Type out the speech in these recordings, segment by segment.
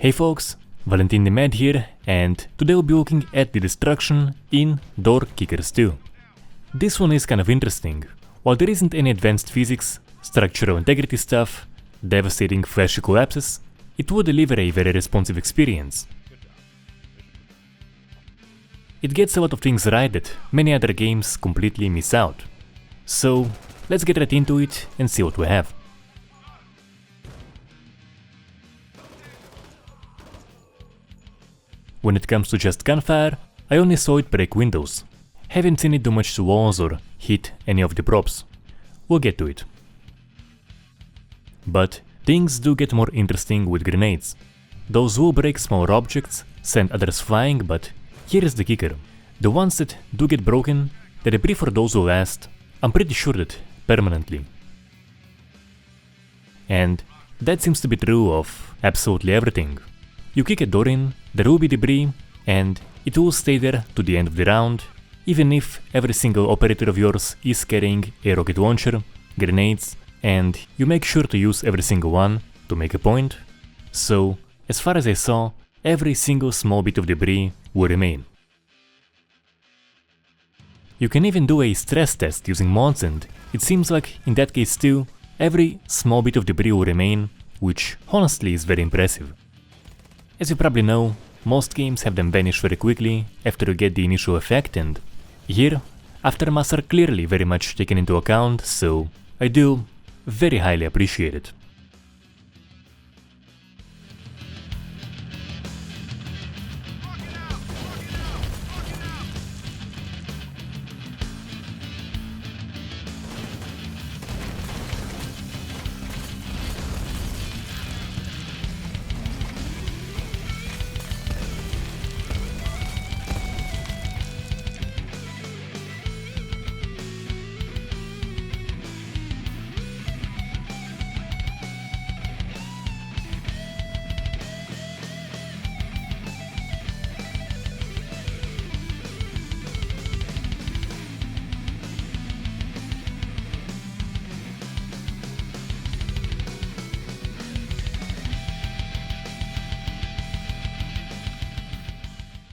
Hey folks, Valentin the Mad here, and today we'll be looking at the destruction in Door Kickers 2. This one is kind of interesting. While there isn't any advanced physics, structural integrity stuff, devastating flashy collapses, it would deliver a very responsive experience. It gets a lot of things right that many other games completely miss out. So let's get right into it and see what we have. When it comes to just gunfire, I only saw it break windows. Haven't seen it do much to walls or hit any of the props. We'll get to it. But things do get more interesting with grenades. Those will break smaller objects, send others flying, but here is the kicker. The ones that do get broken, the debris for those will last, I'm pretty sure that permanently. And that seems to be true of absolutely everything. You kick a door in, there will be debris, and it will stay there to the end of the round, even if every single operator of yours is carrying a rocket launcher, grenades, and you make sure to use every single one to make a point. So, as far as I saw, every single small bit of debris will remain. You can even do a stress test using mods, and it seems like in that case too, every small bit of debris will remain, which honestly is very impressive. As you probably know, most games have them vanish very quickly after you get the initial effect, and here, aftermaths are clearly very much taken into account, so I do very highly appreciate it.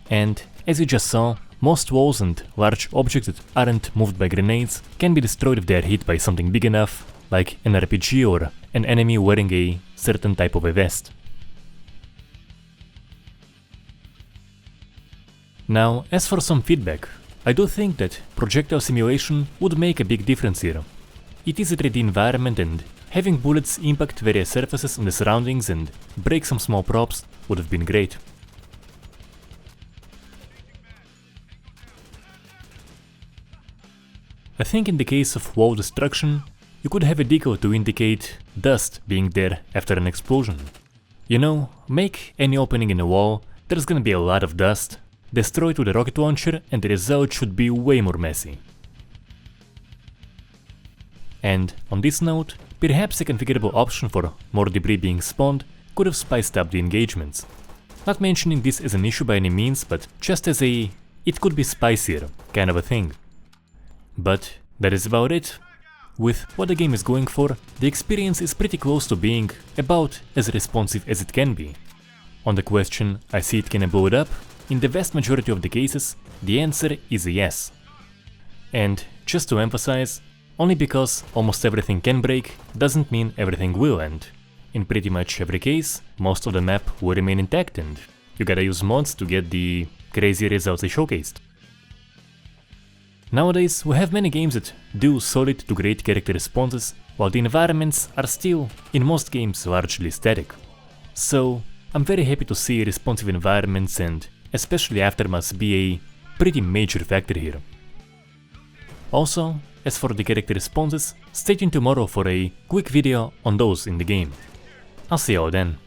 And as you just saw, most walls and large objects that aren't moved by grenades can be destroyed if they are hit by something big enough, like an RPG or an enemy wearing a certain type of a vest. Now, as for some feedback, I do think that projectile simulation would make a big difference here. It is a 3D environment, and having bullets impact various surfaces on the surroundings and break some small props would have been great. I think in the case of wall destruction, you could have a decal to indicate dust being there after an explosion. You know, make any opening in a wall, there's gonna be a lot of dust, destroy it with a rocket launcher, and the result should be way more messy. And on this note, perhaps a configurable option for more debris being spawned could have spiced up the engagements. Not mentioning this as an issue by any means, but just as a it could be spicier kind of a thing. But that is about it. With what the game is going for, the experience is pretty close to being about as responsive as it can be. On the question, I see it, can I blow it up? In the vast majority of the cases, the answer is a yes. And just to emphasize, only because almost everything can break doesn't mean everything will, and in pretty much every case, most of the map will remain intact, and you gotta use mods to get the crazy results I showcased. Nowadays, we have many games that do solid to great character responses, while the environments are still, in most games, largely static. So, I'm very happy to see responsive environments and especially aftermaths be a pretty major factor here. Also, as for the character responses, stay tuned tomorrow for a quick video on those in the game. I'll see you all then.